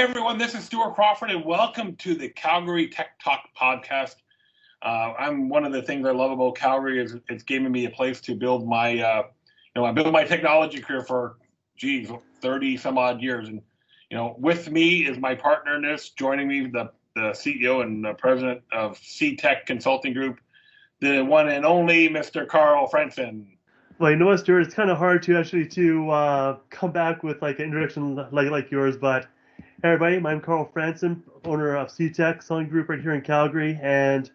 everyone. This is Stuart Crawford, and welcome to the Calgary Tech Talk podcast. I'm one of the things I love about Calgary is it's given me a place to build my, I built my technology career for, 30 some odd years. And, with me is my partner in this, joining me, the CEO and the president of CTech Consulting Group, the one and only Mr. Carl Fransen. Well, you know what, Stuart? It's kind of hard to come back with like an introduction like yours, but hey, everybody, I'm Carl Fransen, owner of CTech Consulting Group right here in Calgary, and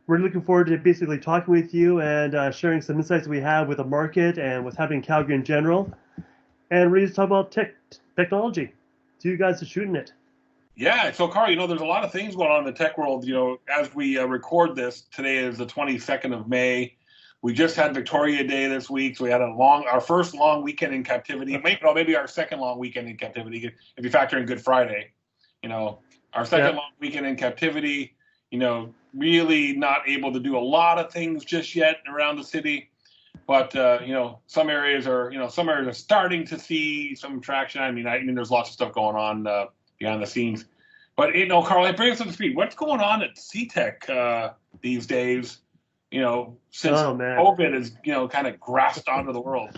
we're looking forward to basically talking with you and sharing some insights that we have with the market and what's happening in Calgary in general, and we're ready to talk about technology. So you guys are shooting it. Yeah, so Carl, there's a lot of things going on in the tech world. As we record this, today is the 22nd of May. We just had Victoria Day this week, so we had our first long weekend in captivity. Maybe our second long weekend in captivity, if you factor in Good Friday. Our second long weekend in captivity. Really not able to do a lot of things just yet around the city, but some areas are starting to see some traction. I mean, there's lots of stuff going on behind the scenes, but Carl, bring us up to speed. What's going on at CTech these days? Since COVID is, kind of grasped onto the world.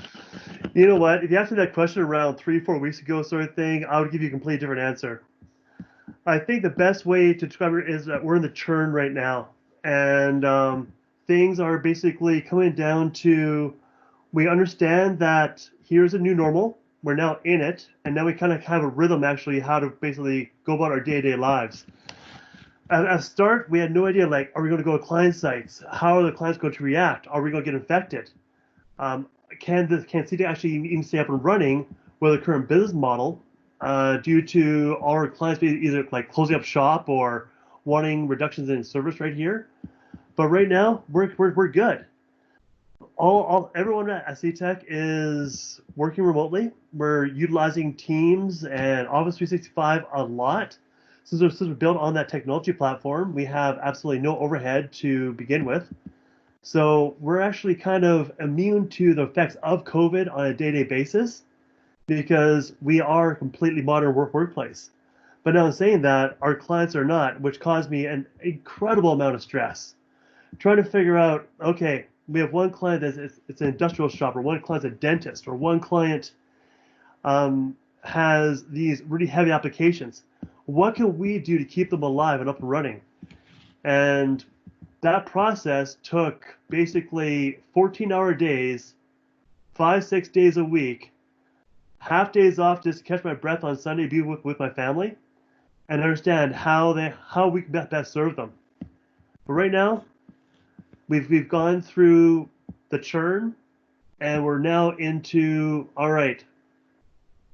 You know what? If you asked me that question around 3-4 weeks ago, sort of thing, I would give you a completely different answer. I think the best way to describe it is that we're in the churn right now, and things are basically coming down to, we understand that here's a new normal. We're now in it, and now we kind of have a rhythm actually how to basically go about our day-to-day lives. At start, we had no idea, are we going to go to client sites? How are the clients going to react? Are we going to get infected? Can CTech actually even stay up and running with the current business model due to all our clients either closing up shop or wanting reductions in service right here? But right now, we're good. Everyone at CTech is working remotely. We're utilizing Teams and Office 365 a lot. Since we're built on that technology platform, we have absolutely no overhead to begin with. So we're actually kind of immune to the effects of COVID on a day-to-day basis because we are a completely modern workplace. But now in saying that, our clients are not, which caused me an incredible amount of stress. Trying to figure out, okay, we have one client it's an industrial shop, or one client's a dentist, or one client has these really heavy applications. What can we do to keep them alive and up and running? And that process took basically 14-hour days, 5-6 days a week, half days off just to catch my breath on Sunday, be with my family, and understand how we can best serve them. But right now, we've gone through the churn, and we're now into, all right,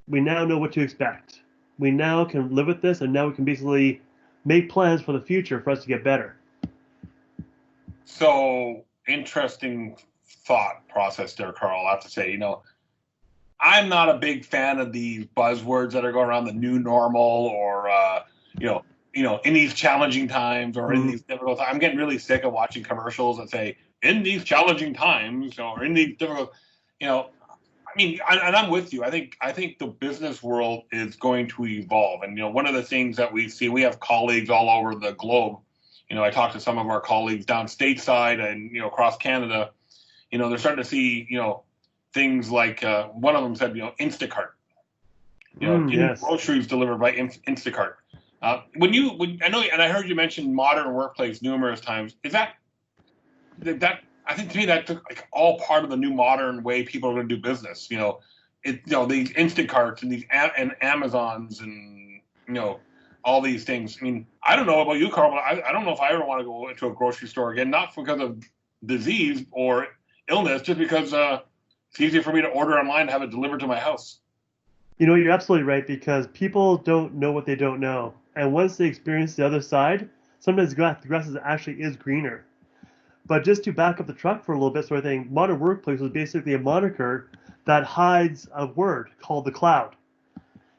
we now know what to expect. We now can live with this, and now we can basically make plans for the future for us to get better. So, interesting thought process there, Carl. I have to say, I'm not a big fan of these buzzwords that are going around, the new normal, or in these challenging times, or in these difficult times. I'm getting really sick of watching commercials that say, in these challenging times, or in these difficult, and I'm with you. I think the business world is going to evolve. And, one of the things that we see, we have colleagues all over the globe. I talked to some of our colleagues down stateside and, across Canada. They're starting to see, things like one of them said, Instacart. Getting groceries delivered by Instacart. I heard you mention modern workplace numerous times. Is that I think to me that's all part of the new modern way people are going to do business. These Instacarts and these and Amazons and all these things. I mean, I don't know about you, Carl, but I don't know if I ever want to go into a grocery store again. Not because of disease or illness, just because it's easier for me to order online and have it delivered to my house. You're absolutely right, because people don't know what they don't know, and once they experience the other side, sometimes the grass actually is greener. But just to back up the truck for a little bit, sort of thing, modern workplace was basically a moniker that hides a word called the cloud.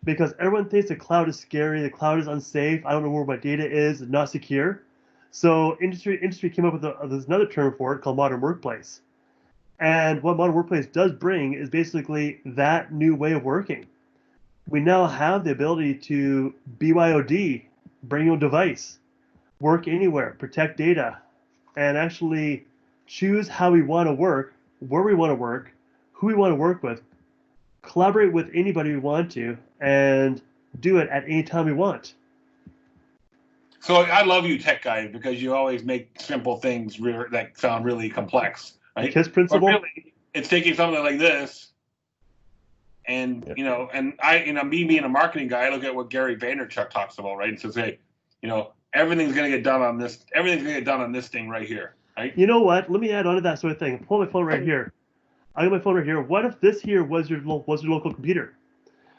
Because everyone thinks the cloud is scary, the cloud is unsafe, I don't know where my data is, it's not secure. So industry came up with there's another term for it called modern workplace. And what modern workplace does bring is basically that new way of working. We now have the ability to BYOD, bring your own device, work anywhere, protect data, and actually choose how we want to work, where we want to work, who we want to work with, collaborate with anybody we want to, and do it at any time we want. So I love you tech guys because you always make simple things that sound really complex, The right? KISS But principle. really, it's taking something like this, and me being a marketing guy, I look at what Gary Vaynerchuk talks about, right? And says, hey, everything's going to get done on this. Everything's going to get done on this thing right here, right? You know what? Let me add on to that sort of thing. Pull my phone right here. I got my phone right here. What if this here was your local computer?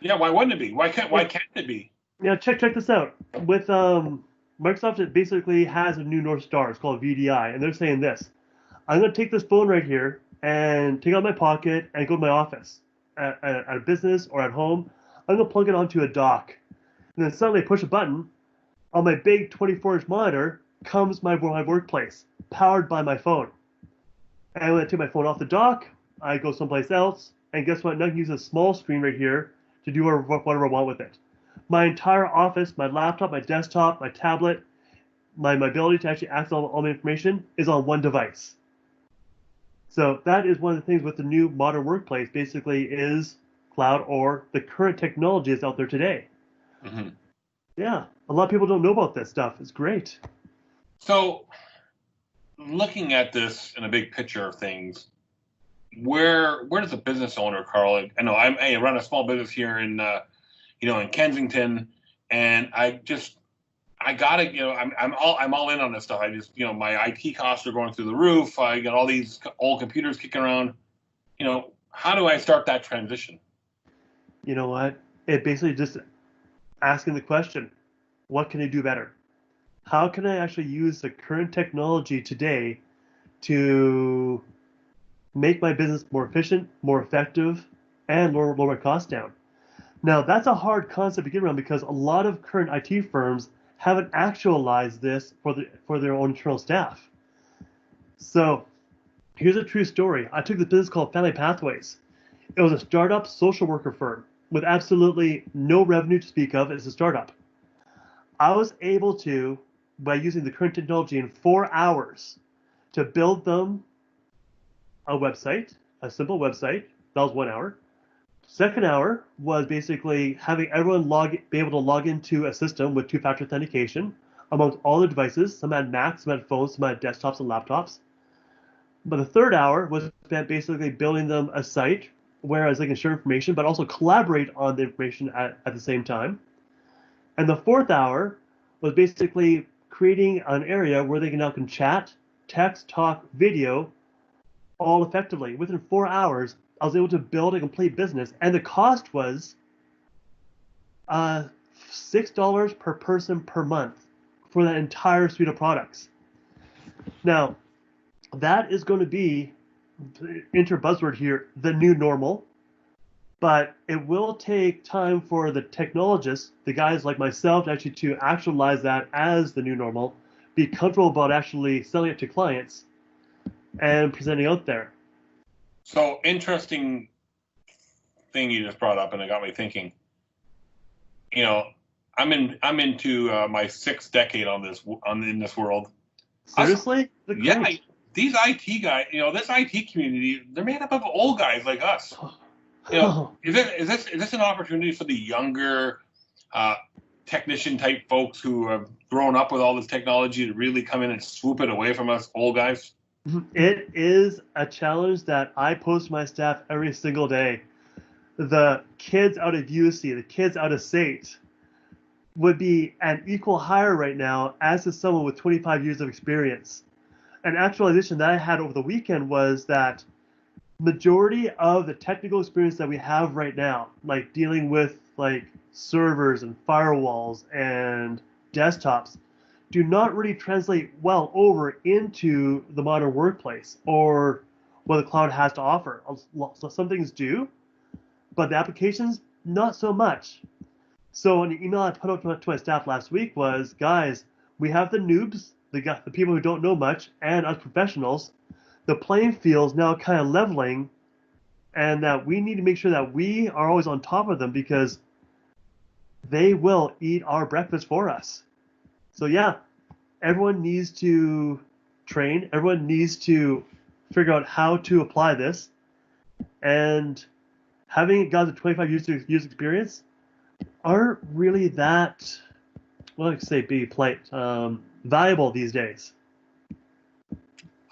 Yeah, why wouldn't it be? Why can't it be? Yeah, check this out. With Microsoft, it basically has a new North Star. It's called VDI, and they're saying this: I'm going to take this phone right here and take it out of my pocket and go to my office at a business or at home. I'm going to plug it onto a dock, and then suddenly push a button on my big 24-inch monitor. Comes my workplace, powered by my phone. And when I take my phone off the dock, I go someplace else, and guess what? Now I can use a small screen right here to do whatever I want with it. My entire office, my laptop, my desktop, my tablet, my ability to actually access all my information is on one device. So that is one of the things with the new modern workplace, basically, is cloud or the current technology that's out there today. Mm-hmm. Yeah, a lot of people don't know about this stuff. It's great. So, looking at this in a big picture of things, where does a business owner, Carl? I know I run a small business here in in Kensington, and I gotta I'm all in on this stuff. I just my IT costs are going through the roof. I got all these old computers kicking around. How do I start that transition? You know what? It basically just asking the question, what can I do better? How can I actually use the current technology today to make my business more efficient, more effective, and lower my costs down? Now, that's a hard concept to get around because a lot of current IT firms haven't actualized this for their own internal staff. So here's a true story. I took this business called Family Pathways. It was a startup social worker firm with absolutely no revenue to speak of as a startup. I was able to, by using the current technology in 4 hours, to build them a website, a simple website. That was 1 hour. Second hour was basically having everyone be able to log into a system with two-factor authentication amongst all the devices. Some had Macs, some had phones, some had desktops and laptops. But the third hour was spent basically building them a site, whereas they can share information, but also collaborate on the information at the same time. And the fourth hour was basically creating an area where they now can chat, text, talk, video, all effectively. Within 4 hours, I was able to build a complete business, and the cost was $6 per person per month for that entire suite of products. Now, that is going to be, enter buzzword here, the new normal, but it will take time for the technologists, the guys like myself, actually to actualize that as the new normal, be comfortable about actually selling it to clients and presenting out there. So interesting thing you just brought up, and it got me thinking. I'm into my 6th decade in this world. Seriously? Yeah, these IT guys, this IT community, they're made up of old guys like us. Is this an opportunity for the younger technician type folks who have grown up with all this technology to really come in and swoop it away from us old guys? It is a challenge that I pose to my staff every single day. The kids out of UC, the kids out of SAIT would be an equal hire right now as is someone with 25 years of experience. An actualization that I had over the weekend was that majority of the technical experience that we have right now, like dealing with like servers and firewalls and desktops, do not really translate well over into the modern workplace or what the cloud has to offer. So some things do, but the applications, not so much. So an email I put out to my staff last week was, guys, we have the noobs, the people who don't know much, and us professionals. The playing field's now kind of leveling, and that we need to make sure that we are always on top of them because they will eat our breakfast for us. So yeah, everyone needs to train. Everyone needs to figure out how to apply this. And having got the 25 years experience aren't really that, well, I say be polite, valuable these days.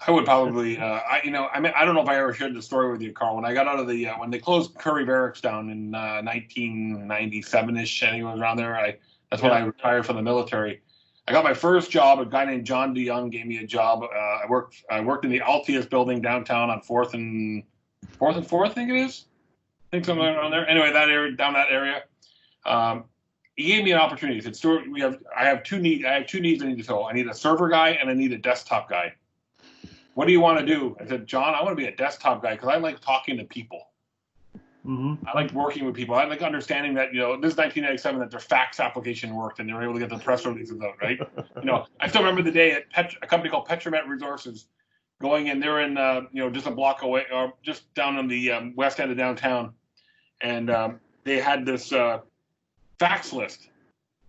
I would probably, I mean, I don't know if I ever shared the story with you, Carl. When I got out of the, when they closed Curry Barracks down in 1997-ish, anyway, around there, that's when I retired from the military. I got my first job. A guy named John DeYoung gave me a job. I worked in the Altius building downtown on Fourth and Fourth, I think it is. I think somewhere around there. Anyway, that area, down that area. He gave me an opportunity. He said, "Stuart, I have two needs I need to fill. I need a server guy and I need a desktop guy. What do you want to do?" I said, "John, I want to be a desktop guy because I like talking to people. Mm-hmm. I like working with people. I like understanding that, this is 1997, that their fax application worked and they were able to get the press releases out, right? I still remember the day at a company called Petromet Resources going in. They're in, just a block away, or just down on the west end of downtown. And they had this fax list,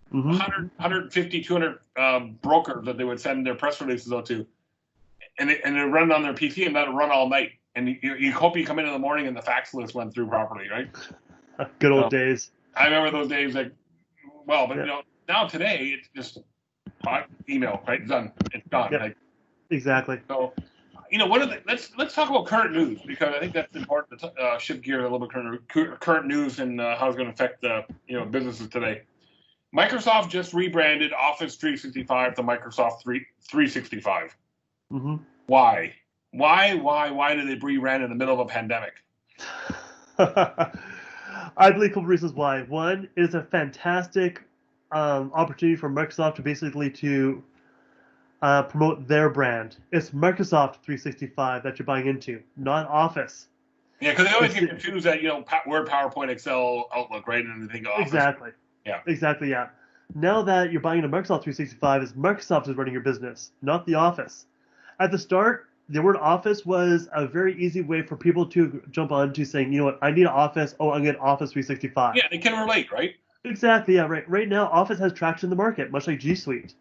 100, 150, 200 brokers that they would send their press releases out to. And it run on their PC, and that'll run all night. And you hope you come in the morning and the fax list went through properly, right? Good old days. I remember those days, now today it's just email, right? It's done. It's gone. Yep. Exactly. So, let's talk about current news, because I think that's important to shift gear a little bit. Current news and how it's going to affect businesses today. Microsoft just rebranded Office 365 to Microsoft 365. Mm-hmm. Why? Why did they rebrand in the middle of a pandemic? I believe a couple reasons why. One, is a fantastic opportunity for Microsoft to basically promote their brand. It's Microsoft 365 that you're buying into, not Office. Yeah, because they always get confused that Word, PowerPoint, Excel, Outlook, right? And they think Office. Exactly. Yeah. Exactly. Yeah. Now that you're buying into Microsoft 365, is Microsoft is running your business, not the Office. At the start, the word Office was a very easy way for people to jump on to saying, you know what, I need an Office. Oh, I'm getting Office 365. Yeah, they can relate, right? Exactly. Yeah. Right. Right now, Office has traction in the market, much like G Suite.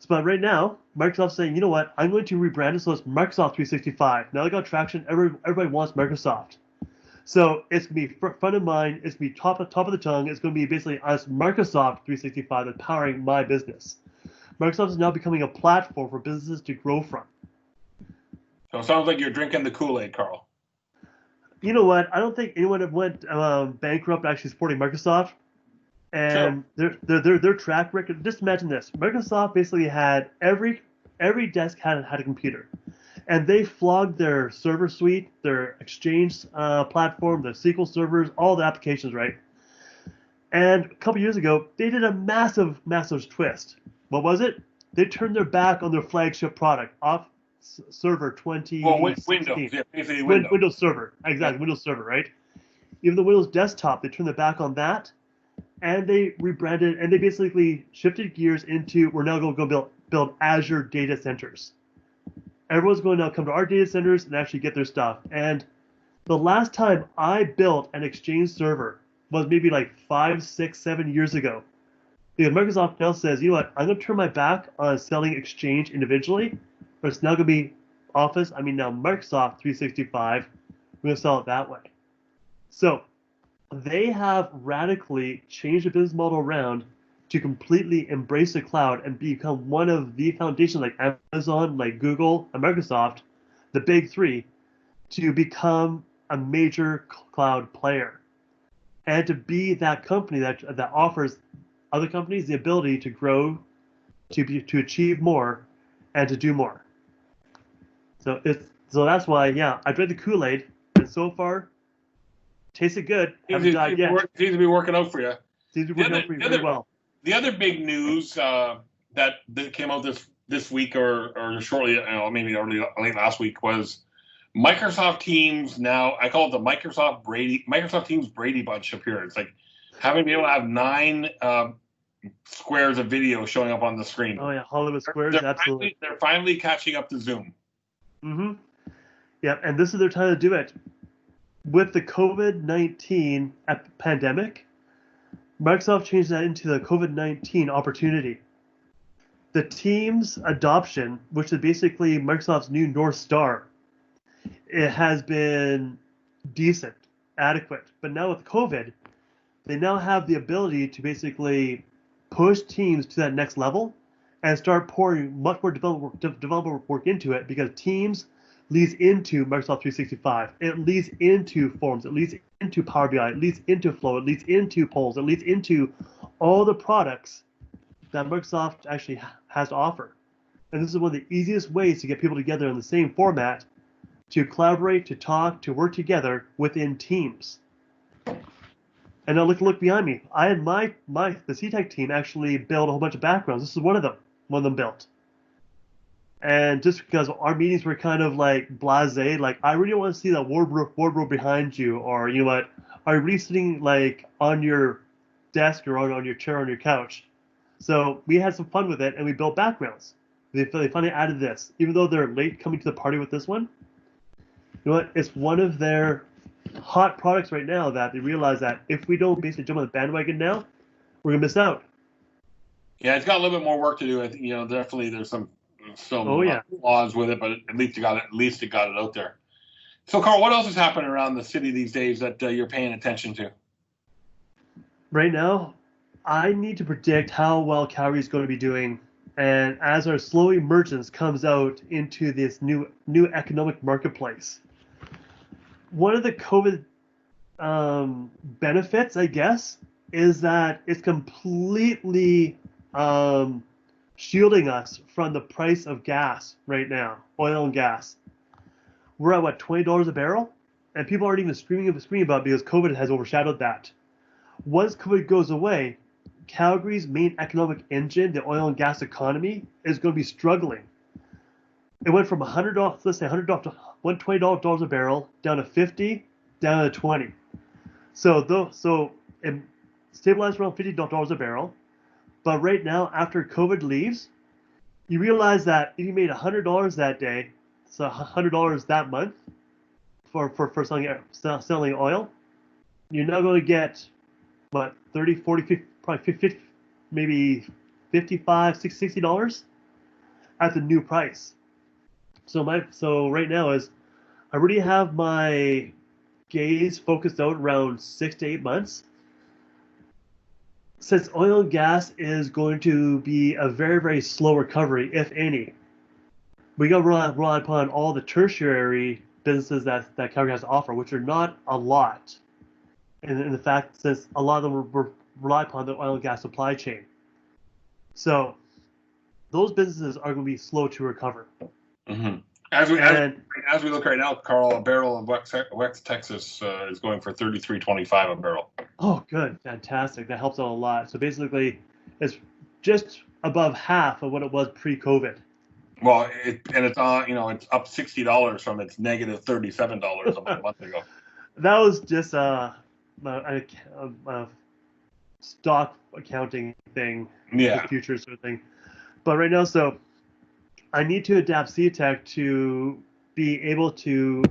But right now, Microsoft's saying, you know what, I'm going to rebrand it so it's Microsoft 365. Now they got traction. Everybody wants Microsoft. So it's going to be front of mind. It's going to be top of the tongue. It's going to be basically us, Microsoft 365, that's powering my business. Microsoft is now becoming a platform for businesses to grow from. So it sounds like you're drinking the Kool-Aid, Carl. You know what? I don't think anyone went bankrupt actually supporting Microsoft. And sure. their track record. Just imagine this: Microsoft basically had every desk had a computer, and they flogged their server suite, their Exchange platform, their SQL servers, all the applications, right? And a couple years ago, they did a massive twist. What was it? They turned their back on their flagship product, Server 2016. Well, Windows, yeah, basically Windows Server, exactly, yeah. Windows Server, right? Even the Windows Desktop, they turned their back on that. And they rebranded, and they basically shifted gears into, we're now going to build Azure data centers. Everyone's going to now come to our data centers and actually get their stuff. And the last time I built an Exchange server was maybe like 5, 6, 7 years ago. Because Microsoft now says, you know what, I'm going to turn my back on selling Exchange individually, but it's now going to be now Microsoft 365. We're going to sell it that way. So they have radically changed the business model around to completely embrace the cloud and become one of the foundations, like Amazon, like Google, and Microsoft, the big three, to become a major cloud player. And to be that company that offers other companies the ability to grow, to achieve more, and to do more. So that's why, yeah, I drank the Kool-Aid, and so far, tasted good. Haven't died yet. Seems to be working out for you. Seems to be working out for you very well. The other big news that came out this week or shortly, maybe late last week, was Microsoft Teams. Now I call it the Microsoft Teams Brady Bunch appearance. Like having been able to have 9 squares of video showing up on the screen. Oh yeah, Hollywood squares, absolutely. They're finally catching up to Zoom. Mm-hmm. Yeah, and this is their time to do it. With the COVID-19 pandemic, Microsoft changed that into the COVID-19 opportunity. The Teams adoption, which is basically Microsoft's new North Star, it has been decent, adequate. But now with COVID, they now have the ability to basically push Teams to that next level and start pouring much more developer work into it, because Teams leads into Microsoft 365. It leads into Forms. It leads into Power BI. It leads into Flow. It leads into Polls. It leads into all the products that Microsoft actually has to offer. And this is one of the easiest ways to get people together in the same format to collaborate, to talk, to work together within Teams. And now look behind me. I had the CTech team actually build a whole bunch of backgrounds. This is one of them built. And just because our meetings were kind of like blasé, like I really want to see that wardrobe behind you, or you know what, are you really sitting like on your desk or on your chair on your couch? So we had some fun with it, and we built backgrounds. They finally added this, even though they're late coming to the party with this one. You know what? It's one of their hot products right now that they realize that if we don't basically jump on the bandwagon now, we're gonna miss out. Yeah, it's got a little bit more work to do. I think, definitely there's some Oh yeah. flaws with it, but at least it got it out there. So, Carl, what else is happening around the city these days that you're paying attention to? Right now, I need to predict how well Calgary is going to be doing, and as our slow emergence comes out into this new economic marketplace. One of the COVID benefits, I guess, is that it's completely shielding us from the price of gas right now, oil and gas. We're at what, $20 a barrel, and people aren't even screaming about it because COVID has overshadowed that. Once COVID goes away, Calgary's main economic engine, the oil and gas economy, is going to be struggling. It went from $100, let's say $100, $120 a barrel, down to 50, down to 20. So it stabilized around $50 a barrel. But right now, after COVID leaves, you realize that if you made $100 that day, so $100 that month for selling oil, you're now going to get what, 30, 40, 50, probably 50, maybe $55, $60 at the new price. So right now is I already have my gaze focused out around 6 to 8 months. Since oil and gas is going to be a very, very slow recovery, if any, we got to rely upon all the tertiary businesses that Calgary has to offer, which are not a lot. And in the fact, since a lot of them rely upon the oil and gas supply chain. So those businesses are going to be slow to recover. Mm-hmm. As we look right now, Carl, a barrel of West Texas is going for $33.25 a barrel. Oh, good, fantastic! That helps out a lot. So basically, it's just above half of what it was pre-COVID. Well, it's up $60 from its negative $37 a month ago. That was just a stock accounting thing, yeah, futures sort of thing. But right now, so I need to adapt CTech to be able to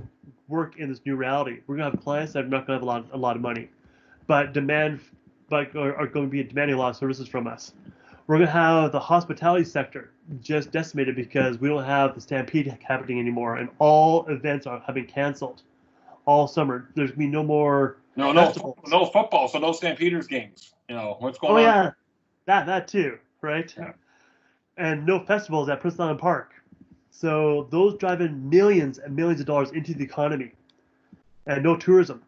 work in this new reality. We're gonna have clients that are not gonna have a lot of money, but are going to be demanding a lot of services from us. We're gonna have the hospitality sector just decimated because we don't have the Stampede happening anymore, and all events have been canceled all summer. There's gonna be no more festivals. No football, so no Stampeders games. What's going on? Oh yeah, that too, right? Yeah. And no festivals at Prince Island Park. So those drive in millions and millions of dollars into the economy. And no tourism,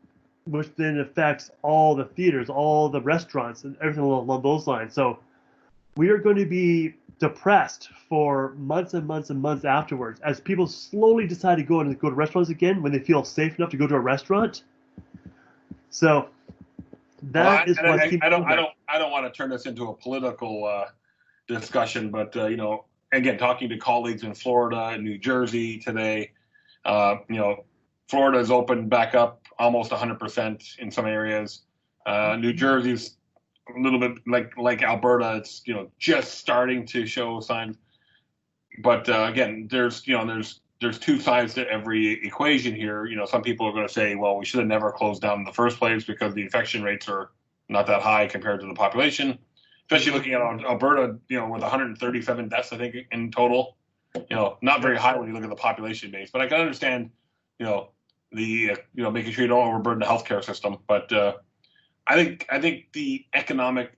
which then affects all the theaters, all the restaurants, and everything along those lines. So we are going to be depressed for months and months and months afterwards as people slowly decide to go to restaurants again when they feel safe enough to go to a restaurant. So that is what I don't want to turn this into a political discussion, but again, talking to colleagues in Florida and New Jersey today, Florida has opened back up almost 100% in some areas. New Jersey's a little bit like Alberta. It's just starting to show signs. But again, there's two sides to every equation here. Some people are going to say, well, we should have never closed down in the first place because the infection rates are not that high compared to the population, especially looking at Alberta, with 137 deaths, I think, in total. Not very high when you look at the population base, but I can understand, making sure you don't overburden the healthcare system. But I think the economic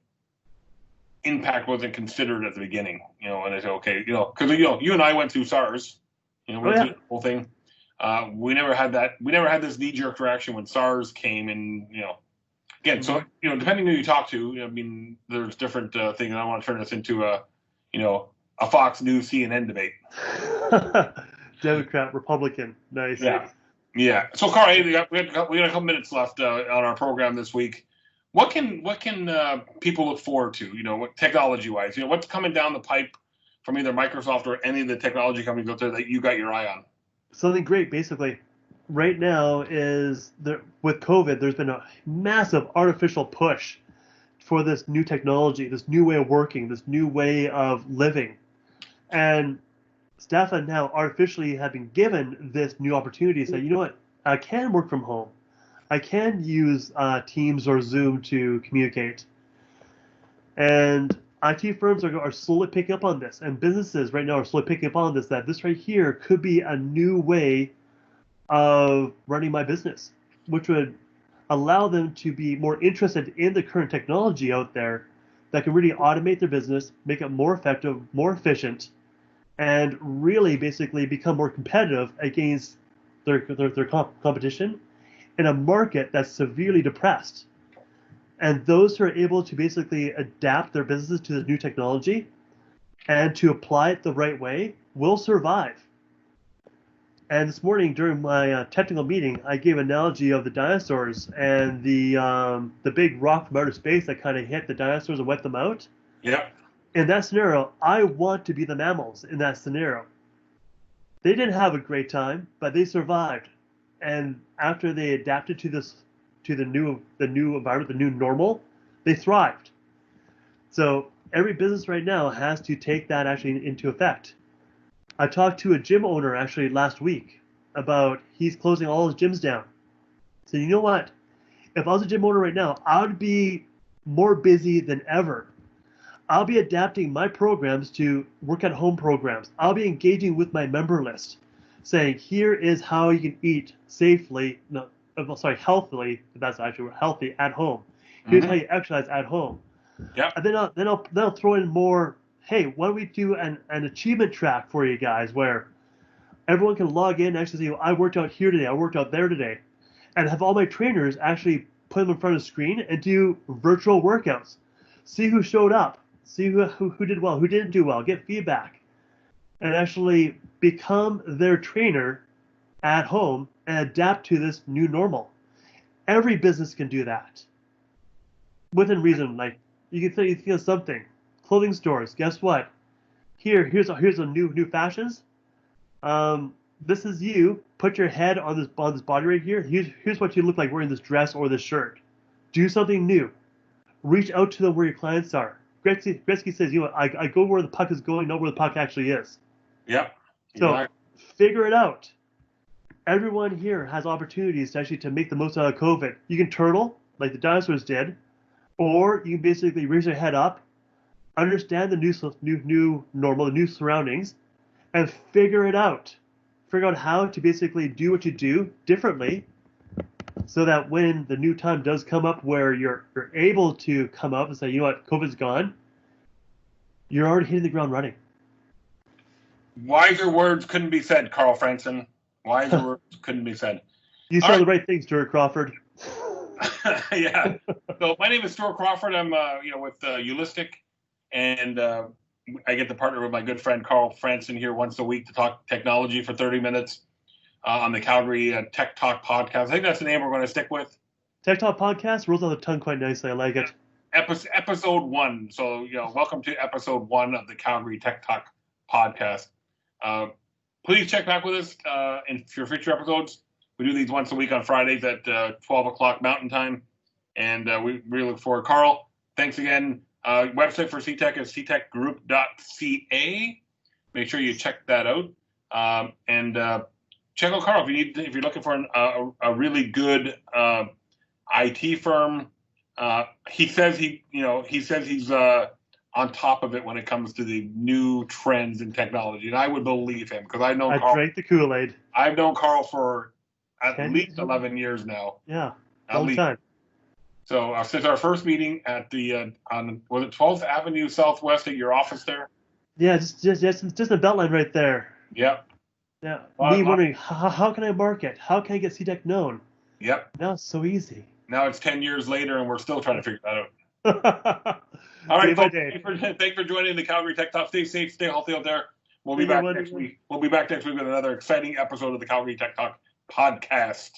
impact wasn't considered at the beginning, and they say, okay, because you and I went through SARS, went through the whole thing. We never had that. We never had this knee-jerk reaction when SARS came, and again, so depending who you talk to, there's different things. I don't want to turn this into a Fox News CNN debate. Democrat, Republican, nice. Yeah. So, Carl, we got a couple minutes left on our program this week. What can people look forward to? Technology-wise, what's coming down the pipe from either Microsoft or any of the technology companies out there that you got your eye on? Something great, basically. Right now with COVID, there's been a massive artificial push for this new technology, this new way of working, this new way of living. And staff are now artificially have been given this new opportunity to say, you know what, I can work from home. I can use Teams or Zoom to communicate. And IT firms are slowly picking up on this, and businesses right now are slowly picking up on this, that this right here could be a new way of running my business, which would allow them to be more interested in the current technology out there that can really automate their business, make it more effective, more efficient, and really basically become more competitive against their competition in a market that's severely depressed. And those who are able to basically adapt their businesses to the new technology and to apply it the right way will survive. And this morning during my technical meeting, I gave an analogy of the dinosaurs and the big rock from outer space that kind of hit the dinosaurs and wiped them out. Yeah. In that scenario, I want to be the mammals in that scenario. They didn't have a great time, but they survived. And after they adapted to the new environment, the new normal, they thrived. So every business right now has to take that actually into effect. I talked to a gym owner actually last week about he's closing all his gyms down. So you know what? If I was a gym owner right now, I would be more busy than ever. I'll be adapting my programs to work at home programs. I'll be engaging with my member list, saying here is how you can eat safely, healthily, if that's actually healthy at home. Here's how you exercise at home. Yeah. And then I'll throw in more. Hey, why don't we do an achievement track for you guys where everyone can log in and actually say, I worked out here today, I worked out there today, and have all my trainers actually put them in front of the screen and do virtual workouts. See who showed up, see who did well, who didn't do well, get feedback, and actually become their trainer at home and adapt to this new normal. Every business can do that. Within reason, like you can think of something. Clothing stores, guess what? Here's a new fashions. This is you. Put your head on this body right here. Here's what you look like wearing this dress or this shirt. Do something new. Reach out to them where your clients are. Gretzky says, I go where the puck is going, not where the puck actually is. Yep. So figure it out. Everyone here has opportunities to make the most out of COVID. You can turtle like the dinosaurs did, or you can basically raise your head up, understand the new normal, the new surroundings, and figure it out. Figure out how to basically do what you do differently, so that when the new time does come up where you're able to come up and say, you know what, COVID's gone, you're already hitting the ground running. Wiser words couldn't be said, Carl Fransen. Wiser words couldn't be said. You said the right things, Stuart Crawford. Yeah. So my name is Stuart Crawford. I'm with Eulistic, and I get to partner with my good friend Carl Fransen here once a week to talk technology for 30 minutes on the Calgary Tech Talk podcast. I think that's the name we're going to stick with. Tech Talk podcast rolls on the tongue quite nicely. I like it. Episode 1. So welcome to episode 1 of the Calgary Tech Talk podcast. Please check back with us in your future episodes. We do these once a week on Fridays at 12 o'clock Mountain Time, and we really look forward. Carl, thanks again. Website for CTech is ctechgroup.ca. Make sure you check that out, and check out Carl if you're looking for a really good IT firm He says he's on top of it when it comes to the new trends in technology, and I would believe him because I drank the Kool-Aid. I've known Carl for at 10 least years? 11 years now. Yeah, at long least. time. So since our first meeting at the was it 12th Avenue Southwest at your office there? Yeah, just the Beltline right there. Yep. Yeah. Me wondering how can I market? How can I get CTech known? Yep. Now it's so easy. Now it's 10 years later, and we're still trying to figure that out. All right, folks, thanks for joining the Calgary Tech Talk. Stay safe, stay healthy out there. We'll be back next week. We'll be back next week with another exciting episode of the Calgary Tech Talk podcast.